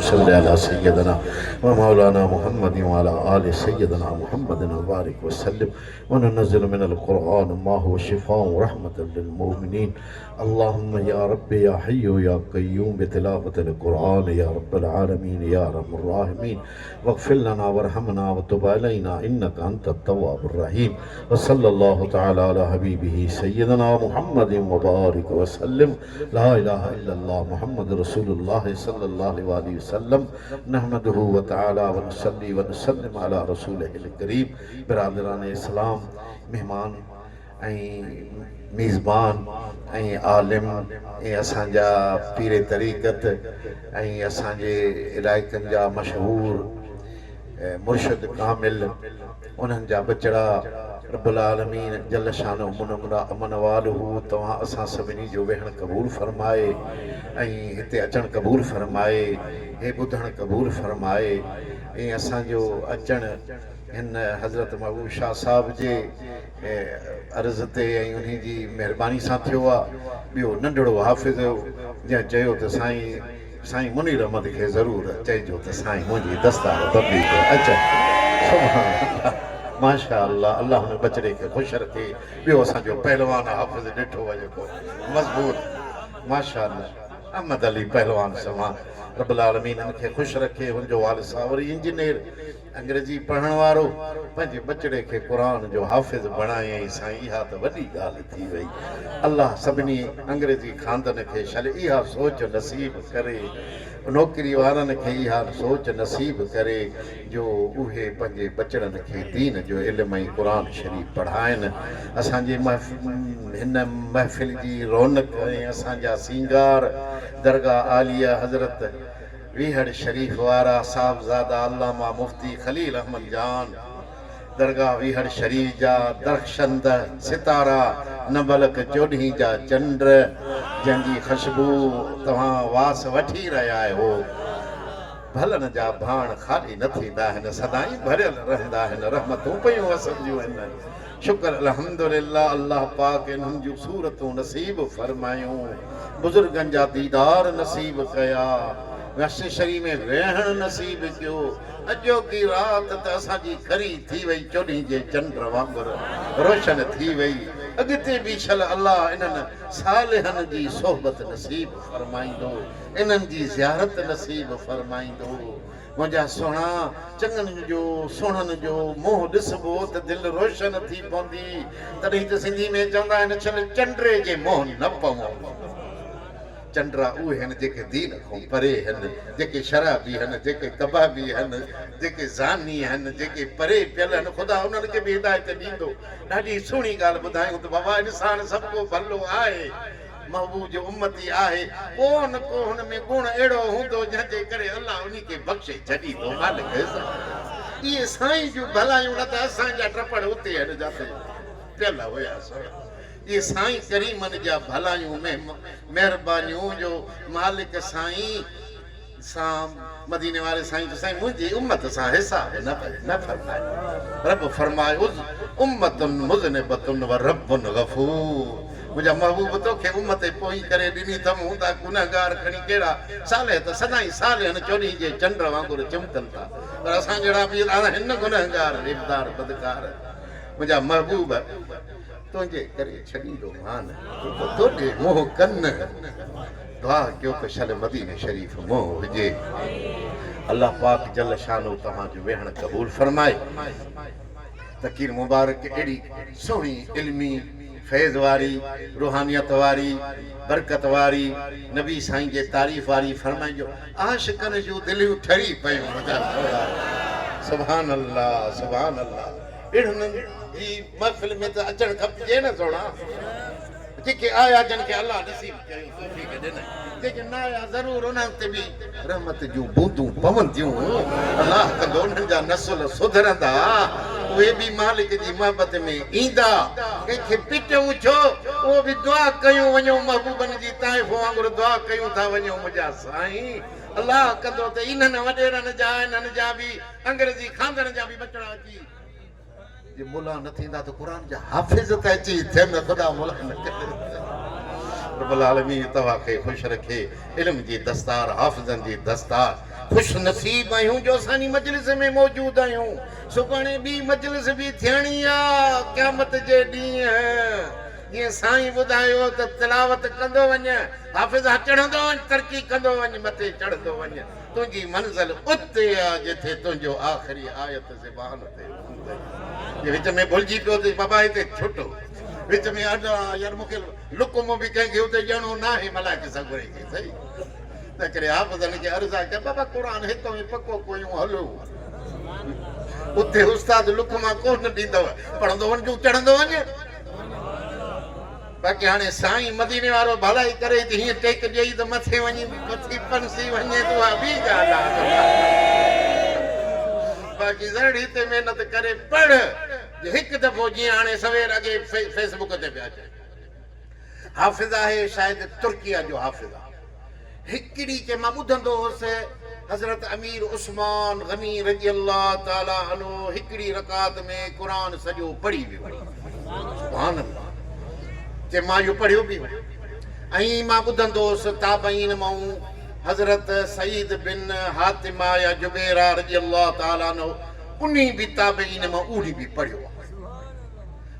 सल्लि अला सय्यदना व मौलाना मुहम्मद व अला आलि सय्यदना मुहम्मद व बारिक व सल्लिम व ननज़्ज़िलु मिनल कुरआन मा हुवा शिफ़ाअ व रहमतन लिल मुमिनीन। अल्लाहुम्मा या रब्बी या हय्यु या क़य्यूम बितिलावतिल कुरआन या रब्बल आलमीन या अरहमर राहिमीन वग़फ़िर लना वरहमना व तुब अलैना इन्नका अंतत तव्वाबुर रहीम। व सल्लल्लाहु तआला अला हबीबिही सय्यदना मुहम्मद व बारिक व सल्लिम। ला इलाहा इल्लल्लाह मुहम्मद रसूलुल्लाह सल्लल्लाहु अलैहि वसल्लम। नहमदुहु व तआला व नसल्ली व नसल्लिम अला रसूलिहिल करीम। बिरादरान इस्लाम, मेहमान मेज़बान आलिम असांजा पीरे तरीक़त असांजे इलाइक़नि जा मशहूर मुर्शिद कामिल उन्हनि जा बचड़ा रब्बुल आलमीन जल शानो मनवालहू तव्हां असां सभिनी जो वेहण क़बूल फरमाए हिते अचण क़बूल फरमाए, हे ॿुधण क़बूल फरमाए। असांजो अचण हिन हज़रत महबूब शाह साहब जे अर्ज़ ते उन्ही जी महिरबानी सां थियो आहे। ॿियो नंढड़ो हाफ़िज़ जंहिं चयो त साईं मुनीर अहमद खे ज़रूरु चइजो त साईं मुंहिंजी दस्तार बबी खे अच। माशा अल्लाह, अल्लाह हुन बचड़े खे ख़ुशि रखे। ॿियो असांजो पहलवान हाफ़िज़ ॾिठो आहे जेको मज़बूत, माशा अल्लाह अहमद अली पहलवान समा रब्बुल आलमीन हिनखे ख़ुशि रखे। हुनजो वालिद साहब वरी इंजीनियर अंग्रेजी पढ़ण वारो पंहिंजे बचड़े खे क़ुरान जो हाफ़िज़ बणायईं। साईं इहा त वॾी ॻाल्हि थी वई। अल्लाह सभिनी अंग्रेजी खानदन खे शल इहा सोच नसीब करे, नौकिरी वारनि खे इहा सोच नसीब करे जो उहे पंहिंजे बचड़नि खे दीन जो इल्म ऐं क़ुरान शरीफ़ पढ़ाइनि। असांजे हिन महफ़िल जी रौनक ऐं असांजा सींगार दरगाह आलिया हज़रत वीहड़ शरीफ़ वारा साहबज़ादा अल्लामा मुफ्ती खलील अहमद जान दरगाह वीहड़ शरीफ़ जा दरख़्शंद सितारा नबलक चोॾहीं जा चंड जंहिंजी ख़ुशबू तव्हां वास वठी रहिया आहियो। भलनि जा भाण ख़ाली न थींदा आहिनि, सदाईं भरियल रहंदा आहिनि, रहमतूं पयूं वसंदियूं आहिनि। शुक्र अल्हम्दुलिल्लाह, अल्लाह पाक इन्हनि जूं सूरतूं नसीब फरमायूं, बुज़ुर्गनि जा दीदार नसीब कया, शरीर में वेहण नसीब कयो। अॼोकी रात त असांजी खरी थी वई, चोॾहीं जे चंड वांगुरु रोशन थी वई। अॻिते बि छल अल्लाह इन्हनि सालिहनि जी सोहबत नसीब फरमाईंदो, इन्हनि जी ज़ियारत नसीब फरमाईंदो। मुंहिंजा सुहिणा चङनि जो सुहिणनि जो मोह ॾिसबो त दिलि रोशन थी पवंदी। तॾहिं त सिंधी में चवंदा आहिनि छल चंड्रे जे मोह न पवो। चंड्रा उहे आहिनि जेके दीन खां परे आहिनि, जेके शराबी आहिनि, जेके कबाबी आहिनि, जेके ज़ानी आहिनि, जेके परे पियल आहिनि। ख़ुदा उन्हनि खे बि हिदायत ॾींदो। ॾाढी सुहिणी ॻाल्हि ॿुधायूं त बाबा इंसानु सभु को भलो आहे, महबूब जो उम्मती आहे, को न को हुन में गुण अहिड़ो हूंदो जंहिंजे करे अल्लाह उन खे बख़्शे छॾींदो। मालिक इहे साईं जूं भलायूं न त असांजा टपड़ उते आहिनि जिते पियल हुयासीं। ये साईं करीमनि जा भलायूं महिरबानियूं जो मालिक साईं सां मदीने वारे साईं जो साईं मुंहिंजी उम्मत सां हिसाब न फरमाए। रब फरमाए उम्मतुन मुज़निबतुन व रब्बुन गफ़ूर। मुंहिंजा महबूब तोखे उम्मत पोई करे ॾिनी अथमि, हूंदा गुनहगार खणी कहिड़ा साले त सदाईं सालिहनि चोॾहीं जे चंड वांगुरु चिमकनि था, पर असां जहिड़ा बि आहिनि गुनहगार रेबदार बदकार। मुंहिंजा महबूब तुंहिंजे करे छॾींदो मान तोॾे मोह कनि, दुआ कयो त शल मदीने शरीफ़ मोह हुजे। अल्लाह पाक जल शानो तव्हांजो वेहण क़बूल फरमाए। तकीर मुबारक अहिड़ी सुहिणी इल्मी फैज़ वारी, रूहानियत वारी, बरकत वारी, नबी साईं जे तारीफ़ वारी फरमाइजो। आशिक़नि जूं दिलियूं ठरी पयूं। सुभान अल्लाह, सुभान अल्लाह। अहिड़नि जी महफ़िल में त अचणु खपिजे न सोणा। जेके आया जन खे अल्लाह नसीब कयो, तौफ़ीक़ ॾिनई। जेके न आया ज़रूरु उन्हनि ते बि रहमत जूं बूंदूं पवंदियूं। अल्लाह कंदो उन्हनि जा नसुल सुधरंदा, उहे बि मालिक जी मोहबत में ईंदा। कंहिंखे पिटूं छो, उहो बि दुआ कयूं वञो, महबूबनि जी तारीफ़ वांगुरु दुआ कयूं था वञो। मुंहिंजा साईं अल्लाह कंदो त इन्हनि वॾेरनि जा इन्हनि जा बि अंग्रेजी खानदन जा बि बचड़ा अची जे मुला न थींदा त क़ुरान जा हाफ़िज़ त अची थियनि। ख़ुदा मुला न करे। रब्बुल आलमीन तव्हांखे ख़ुशि रखे, इल्म जी दस्तार, हाफ़िज़नि जी दस्तार खुश नसीब आहियूं जो असांजी मजलिस में मौजूद आहियूं। सुभाणे ॿी मजलिस बि थियणी आहे क़यामत जे ॾींहुं। ये साईं ॿुधायो त तिलावत कंदो वञ, हाफ़िज़ चढ़ंदो वञ, तरक़ी कंदो वञ, मथे चढ़ंदो वञ। तुंहिंजी मंज़िल उते आहे जिथे तुंहिंजो आख़िरी आयत ज़बान ते हूंदई। विच में भुलिजी पियो त बाबा हिते छुटो, विच में यार मूंखे लुकुम बि कंहिंखे उते ॼणो न आहे मलाइके सां घुरे खे सही। त करे हाफ़िज़नि खे अर्ज़ु आहे बाबा क़ुरान हितो में पको कोयूं हलो, उते उस्ताद लुकुमा कोन ॾींदव, पढ़ंदो वञ तूं चढ़ंदो वञ। बाक़ी हाणे साईं मदीने वारो भलाई करे त हीअं टेक ॾेई त मथे वञी मथी पंसी वञे त उहा ॿी ॻाल्हि आहे। बाक़ी ज़रूरु हिते महिनत करे पढ़। हिकु दफ़ो जीअं हाणे सवेर अॻे फेसबुक ते पिया अचे, हाफ़िज़ आहे शायदि तुर्किया जो हाफ़िज़ आहे। हिकिड़ी के मां ॿुधंदो हुउसि हज़रत अमीर उस्मान गनी रज़ी अल्लाह ताला अन्हु हिकिड़ी रकात में क़ुरान सॼो पढ़ी वियो। सुभान अल्लाह। जे मां इहो पढ़ियो बि ऐं मां ॿुधंदो हुउसि ताबईन मां हज़रत सईद बिन हातिमा या जुबैरा रज़ी अल्लाह ताला अन्हु उन बि ताबईन मां उन बि पढ़ियो।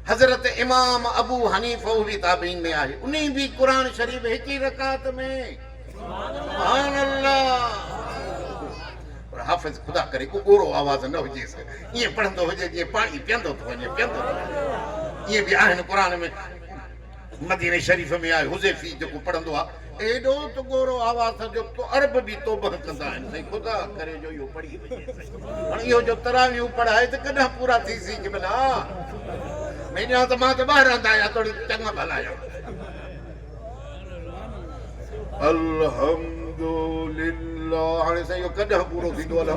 हज़रत इमाम अबू हनीफ़ा बि ताबईन में आहे, उन बि क़ुरान शरीफ़ हिकु रकात में। सुभान अल्लाह। पर हाफ़िज़ खुदा करे को गोरो आवाज़ न हुजेसि, ईअं पढ़ंदो हुजे जीअं पाणी पीअंदो थो वञे पीअंदो थो वञे। ईअं बि आहिनि क़ुरान में, मदीने शरीफ़ में आहे हुज़ैफ़ी जेको पढ़ंदो आहे एॾो त गोरो आवाज़ जो तो अरब बि तौबह कंदा आहिनि साईं। खुदा करे जो इहो पढ़ी वञे। हाणे इहो जो तरावियूं पढ़ाए त कॾहिं पूरा थी सी कि भला मेरा त मां त ॿाहिरि रहंदा आहियां थोरी चङा भला आहियां। अल्हम्दुलिल्लाह। हाणे साईं इहो कॾहिं पूरो थींदो अलाह,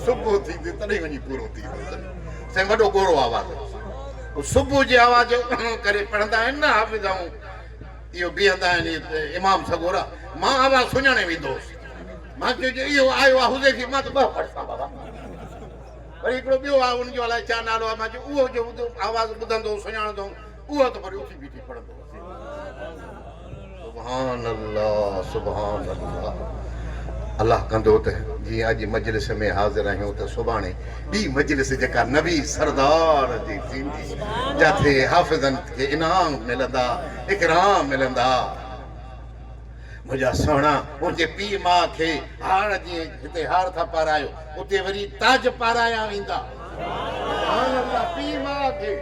सुबुह थींदी तॾहिं वञी पूरो थींदो साईं। वॾो गोरो आवाज़ सुबुह जे आवाज़ करे पढ़ंदा आहिनि न हाफ़िज़, इहो बीहंदा आहिनि इमाम सगोरा। मां आवाज़ सुञाणे वेंदो हुउसि, मां चयो इहो आयो आहे हुज़ैफ़ी, मां त ॿ पढ़ंदा बाबा। वरी हिकिड़ो ॿियो आहे उनजो अलाए छा नालो आहे, मां चयो उहो जो आवाज़ ॿुधंदो सुञाणंदो उहो त वरी उथी बीठी पढ़ंदो। सुभान अल्लाह सुभान अल्लाह। अल्लाह कंदो त जीअं अॼु मजलिस में हाज़िर आहियूं त सुभाणे ॿी मजलिस जेका नबी सरदार जी थींदी, जिथे हाफ़िज़नि खे इनाम मिलंदा, इकराम मिलंदा। मुंहिंजा सुहिणा मुंहिंजे पीउ माउ खे हार जीअं हिते हार था पारायो, उते वरी ताज पाराया वेंदा। पीउ माउ खे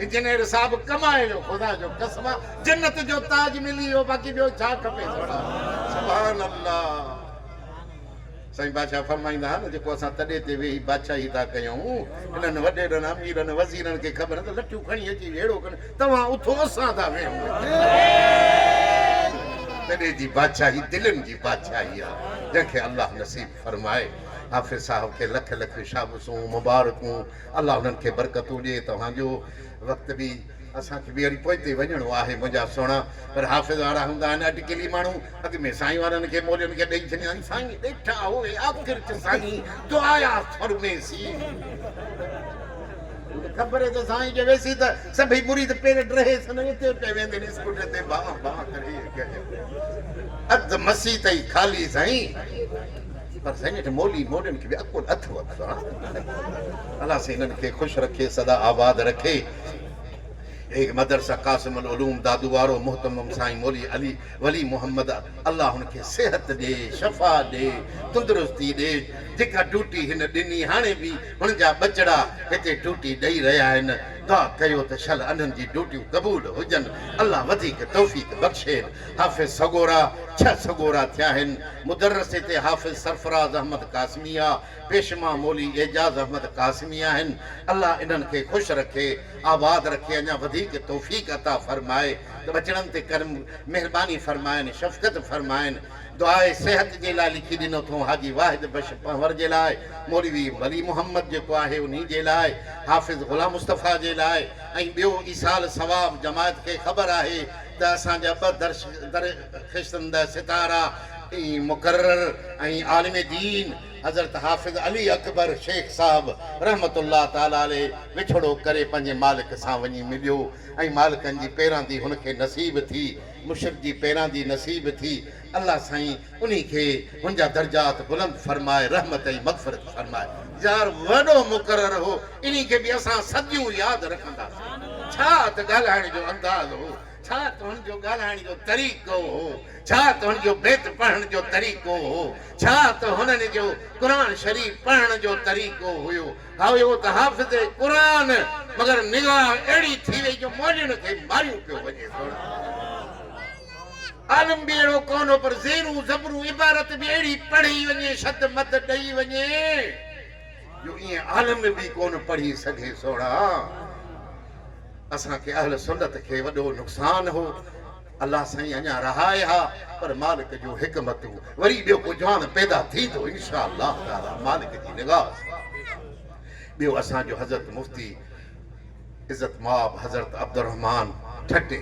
इंजीनियर साहब कमाए वियो, ख़ुदा जो कसम जन्नत जो ताज मिली वियो, बाक़ी ॿियो छा खपे। सुभान अल्लाह। साईं बादशाह फरमाईंदा न जेको असां तॾहिं ते वेही बादशाही था कयूं, हिननि वॾेरनि अमीरनि वज़ीरनि खे ख़बर त लठियूं खणी अची अहिड़ो कनि, तव्हां उथो असां था वेहूं। तॾहिं जी बादशाही दिलनि जी बादशाही आहे जंहिंखे अल्लाह नसीब फरमाए। हाफ़िज़ साहब खे लख लख शाबसूं मुबारकूं, अल्लाह उन्हनि खे बरकतूं ॾिए। तव्हांजो वक़्तु बि असांखे बि वरी पोइते वञिणो आहे मुंहिंजा सुहिणा। पर हाफ़िज़ वारा हूंदा आहिनि अटकिली माण्हू, अॻ में साईं वारनि खे मोलियुनि खे ॾेई छॾींदा आहिनि, साईं ॾेठा उहे आख़िर च साईं दुआया फरमेसी। ख़बर आहे त साईं जो वेसी त सभई मुरीद पेर ड्रेस न उते पिया वेंदे आहिनि स्कूट ते बाह बाह करे अधु मसी ताईं ख़ाली साईं। पर साईं मोली मोलियुनि खे बि अकुल अथव। अलाह साईं हिननि खे ख़ुशि रखे, सदा आबाद रखे। एक मदरसा कासिमुल उलूम दादू वारो मोहतरम साईं मौली अली वली मोहम्मद, अल्लाह उनखे सेहत ॾे, शफ़ा ॾे, तंदुरुस्ती ॾे। जेका ड्यूटी हिन ॾिनी हाणे बि हुन जा बचड़ा हिते ड्यूटी ॾेई रहिया आहिनि। दुआ कयो त शल अननि जी ड्यूटियूं क़बूल हुजनि, अल्लाह वधीक तौफ़ीक़ बख़्शे। हाफ़िज़ सगोरा 6 सगोरा थिया आहिनि। मुदर्रिस हिते हाफ़िज़ सरफराज़ अहमद कासमिया, पेशमा मौली एजाज़ अहमद कासमी आहिनि। अल्लाह इन्हनि खे ख़ुशि रखे, आबाद रखे, अञा वधीक तौफ़ीक़ अता फरमाए, बचड़नि ते करम महिरबानी फरमाइनि, शफ़क़त फरमाइनि। दुआए सेहत जे लाइ लिखी ॾिनो अथऊं हाजी वाहिद बश पंवर जे लाइ, मौलवी वली मोहम्मद जेको आहे उन जे लाइ, हाफ़िज़ ग़ुलाम मुस्तफ़ा जे लाइ, ऐं ॿियो ईसाल सवाब जमायत खे ख़बर आहे त असांजा 2 दरख़्शंद सितारा मुकर्रर ऐं आलिम दीन हज़रत हाफ़िज़ अली अकबर शेख साहब रहमतुल्लाह ताला अलैह विछड़ो करे पंहिंजे मालिक सां वञी मिलियो ऐं मालिकनि जी पेरां दी हुनखे नसीब थी मुशरिक़ जी पेरां दी नसीब थी अल्लाह साईं उन्ही खे हुनजा दर्जात बुलंद फरमाए रहमत ऐं मग़फ़िरत फरमाए यार वॾो मुक़रर हो इन्ही खे बि असां सदियूं यादि रखंदासीं छा त ॻाल्हाइण जो अंदाज़ हो छा त हुनजो ॻाल्हाइण जो तरीक़ो हो छा त हुनजो बेत पढ़ण जो तरीक़ो हो छा त हुननि जो क़ुरान शरीफ़ पढ़ण जो तरीक़ो हुयो हुयो त हाफ़िज़ क़ुरान मगर निगाह अहिड़ी थी वई जो मौलियुनि खे मारियूं पियो वञे आलम बि अहिड़ो कोन पर ज़ेरूं ज़बरूं इबारत बि अहिड़ी पढ़ी वञे शद मद ॾेई वञे जो ईअं आलम बि कोन पढ़ी सघे सोड़ा असांखे अहल सुन्नत खे वॾो नुक़सान हो अल्लाह साईं अञा रहाए हा पर मालिक जो हिकमत वरी ॿियो को जवान पैदा थींदो इंशा अल्लाह ताला मालिक जी निगाह ॿियो असांजो हज़रत मुफ्ती इज़्ज़त माब हज़रत अब्दुर्रहमान ठटे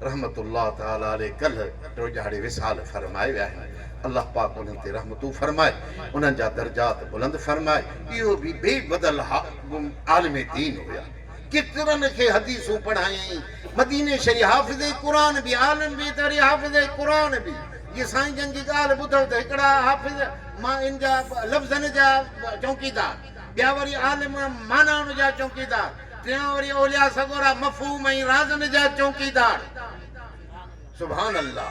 रहमतुल्लाह ताला अलैह कल रोजाड़े विसाल फरमाए विया आहिनि अल्लाह पाक उन्हनि ते रहमतूं फरमाए उन्हनि जा दर्जात बुलंद फरमाए इहो बि बेबदल आलिम दीन हुया कितरनि खे हदीसूं पढ़ाई मदीने शरीफ़ हाफ़िज़ क़ुरान बि आलिम बि तरी हाफ़िज़ क़ुरान बि ये साईं जन जी ॻाल्हि ॿुधो त हिकिड़ा हाफ़िज़ मां इन जा लफ़्ज़नि जा चौकीदार ॿिया वरी आलिम मानाउनि जा चौकीदार टियां वरी औलिया सगोरा मफ़हूम ऐं राज़नि जा चौकीदार सुभान अल्लाह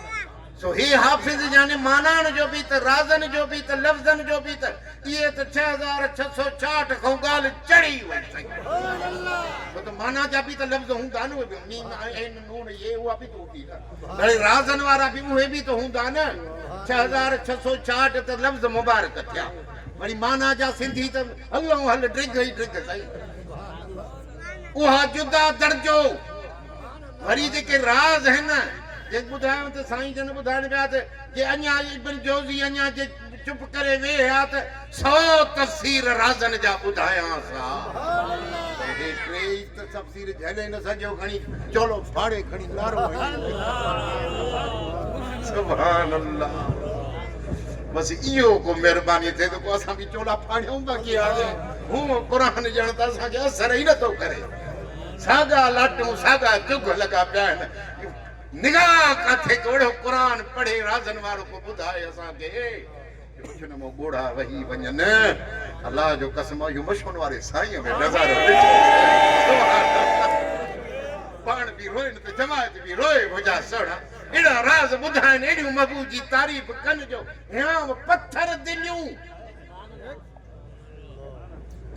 सो हे हाफ़िज़ यानी मानाउनि जो बि त राज़नि जो बि त लफ़्ज़नि जो बि त इहे त 6666 खां ॻाल्हि चढ़ी वई साईं छो त माना जा बि त लफ़्ज़ हूंदा न उहे मीम ऐन नून ये उहा बि त हूंदी न वरी राज़नि वारा बि उहे बि त हूंदा न 6666 त लफ़्ज़ मुबारक थिया वरी माना जा सिंधी त हलो हल ड्रिग ई ड्रिग साईं उहा जुदा दर्जो वरी जेके राज़ आहिनि जे ॿुधायो त साईं जन ॿुधाइण पिया त जे अञा इब्न जोज़ी अञा जे चुप करे वेहा त 100 तफ़सीर राज़नि जा ॿुधायांसि हा हे टे त तफ़सीर झले न सॼो खणी चोलो फाड़े खणी लारो सुभान अल्लाह बस इहो को महिरबानी थिए त को असां बि चोला फाड़ियूं बाक़ी आहे हूं क़ुरान ॼण त असांखे असर ई नथो करे साॻा लाटूं साॻा चुग लॻा पिया आहिनि निगाह काथे कोड़ो क़ुरान पढ़े राज़नि वारो को ॿुधाए असांखे कुझु न मो ॻोड़ा वही वञनि अल्लाह जो कसम इहो मशहूर वारे साईं में नज़ारो पाण बि रोइन त जमायत बि रोए भुजा सोड़ा एड़ा राज़ ॿुधाइनि एड़ियूं महबूब जी तारीफ़ कनि जो हियां पत्थर दिलियूं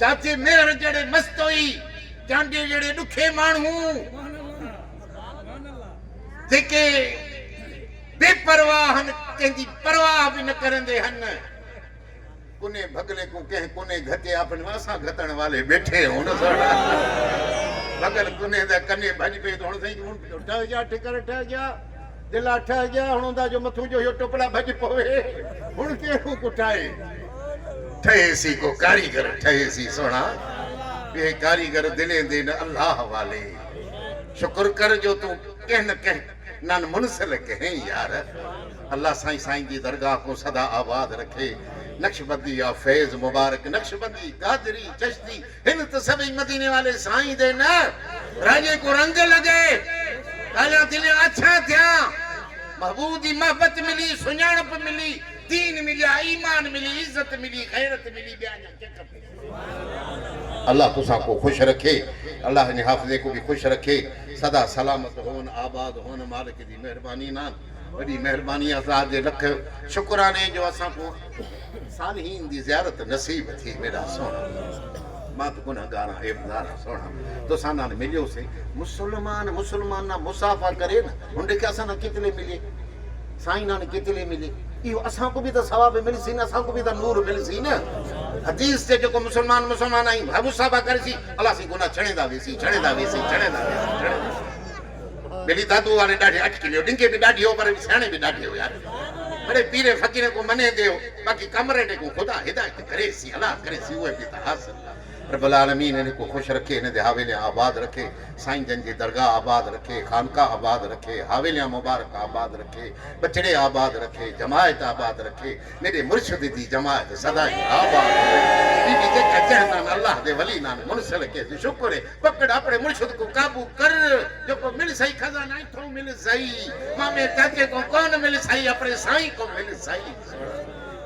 चाचे मेहर जहिड़े मस्तोई चांडे जहिड़े ॾुखे माण्हू जेके बेपरवाह कंहिंजी परवाह बि न करंदे हन कुने भगले को कंहिं कुने घते अपन असां घतण वाले बैठे हुन भगल कुने दा कने भज पे तो सही ठह जा ठिकर ठह जा दिला ठह जा हुनदा जो मथू जो यो टुकड़ा भज पवे हुन केहू कुटाए ठहे सी को कारीगर ठहे सी सोना ये कारीगर दिले दे न अल्लाह वाले शुक्र कर जो तू कह न कह नान मुनसल कहें यार अल्लाह साईं साईं की दरगाह को सदा आबाद रखे नक्शबंदी या फैज मुबारक नक्शबंदी कादरी चश्ती हिन तो सभी मदीने वाले साईं दे ना राजे को रंग लगे काला दिल अच्छा थिया महबूब दी मोहब्बत मिली सुञाणप मिली दीन मिलिया ईमान मिली इज्जत मिली गैरत मिली अल्लाह तुसा को खुश रखे अल्लाह ने हाफिज़े को भी खुश रखे सदा सलामत होन आबाद होन मालिक दी मेहरबानी ना बड़ी मेहरबानी अज़ा दे लख शुक्राने जो असा को सालहीन दी ज़ियारत नसीब थी मेरा सोना मात गुनाहगार ऐबदार सोना तो साना ने मिलियो से मुसलमान ना मुसाफा करे ना उनके के असा ना कितने मिले साईं ना कितने मिले इहो असा को भी तो सवाब मिल सी ना असा को भी तो नूर मिल सी ना हदीस से जो मुसलमान आई मुसाफा करे सी अल्लाह सी गुनाह छणेदा वेसी मेरी दादू वाले डाढे अटकी लियो डिंगे भी डाढी हो पर सियाणे भी डाढे हो यार बड़े पीरे फकीर को मने दे बाकी कमरे ने को खुदा हिदायत करे सी अल्लाह करे सी वो भी हासिल रब्बुल आलमीन इनको खुश रखे, इन्हें हावेलियां आबाद रखे, साईं जन जी दरगाह आबाद रखे, खानका आबाद रखे, हावेलियां मुबारक आबाद रखे, बचड़े आबाद रखे, जमायत आबाद रखे, मेरे मुर्शिद दी जमायत सदाई आबाद बीबी जेका जहनान अल्लाह दे वली नान मुनसल के शुक्र है पकड़ अपने मुर्शिद को काबू कर जो को मिल सही खजाना इथों मिल सही मामे चाचे को कौन मिल सही अपने साईं को मिल सही।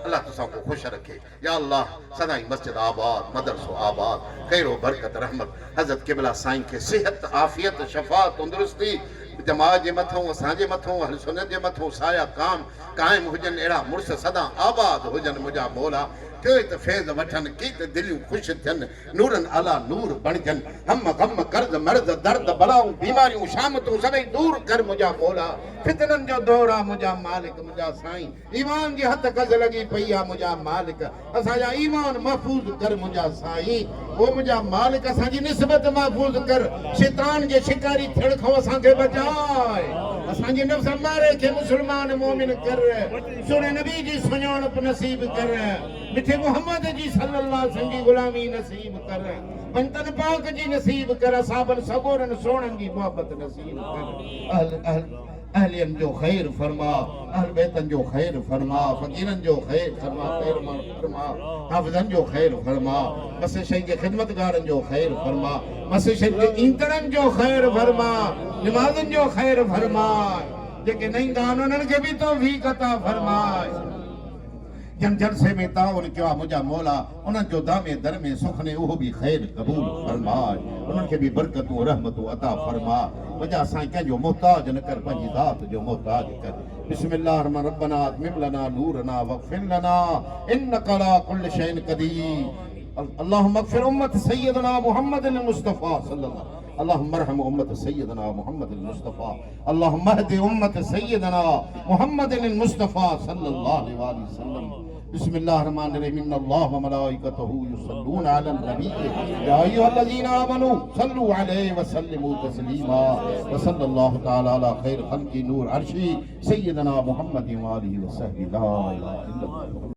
अल्लाह तुसा को खुश रखे या अल्लाह सदाई मस्जिद आबाद मदरसो आबाद खैर बरकत रहमत हजरत किबला साईं के सेहत आफियत शफा तंदुरुस्ती जमात जे मथों असांजे मथों अहल सुन्नत जे मथों साया काम कायम हुजन अहिड़ा मुड़स सदा आबाद हुजन मुंहिंजा मौला के त फैज़ वठन की त दिलियूं खुश थियन नूरन अला नूर बणजन हम गम कर्ज मर्ज दर्द बलाऊं बीमारियूं शामतूं सभई दूर कर मुंहिंजा मौला फितनन जो दौर आ मुंहिंजा मालिक मुंहिंजा साईं ईमान जी हथ कज लगी पई आ मुंहिंजा मालिक असांजा ईमान महफूज़ कर मुंहिंजा साईं ओ मुंहिंजा मालिक असांजी निस्बत महफूज़ कर शैतान जे शिकारी थियण खां असांखे बचाए असांजी नफ्स मारे खे मुसलमान मोमिन कर सुने नबी जी सुञाणप नसीब कर मिठे मोहम्मद जी सल्लल्लाहु अलैहि वसल्लम जी गुलामी नसीब कर पंतन पाक जी नसीब कर साबन सगोरन सोणन जी मोहब्बत नसीब कर अहलियन जो खैर फरमा अहल बैतन जो खैर फरमा फकीरन जो खैर फरमा खैर फरमा हाफिजन जो खैर फरमा मसे शई के खिदमतगारन जो खैर फरमा मसे शई के इंतरन जो खैर फरमा नमाजन जो खैर फरमा जेके नहीं दान उन्हनि के भी तौफीक अता फरमाए जन जलसे में ताउन किया मुझा मौला उन्हनि जो दामे दर में सुख ने उहो भी खैर कबूल फरमाए उन्हनि के भी बरकतूं रहमतूं अता फरमा मुझा साईं कंहिंजो मोहताज न कर पंहिंजी ज़ात जो मोहताज कर बिस्मिल्लाह रहमान रब्बना अतमिम लना नूरना वग़फिर लना इन्नका अला कुल्लि शैइन क़दीर अल्लाहुम्मा अग़फिर उम्मत सय्यदना मुहम्मद मुस्तफ़ा सल्लल्लाहु اللهم ارحم أمة سيدنا محمد المصطفى اللهم اهد أمة سيدنا محمد المصطفى صلى الله عليه وسلم بسم الله الرحمن الرحيم إن الله وملائكته يصلون على النبي يا أيها الذين آمنوا صلوا عليه وسلموا تسليما وصلى الله تعالى على خير خلق نور عرشه سيدنا محمد وآله وصحبه لا إله إلا الله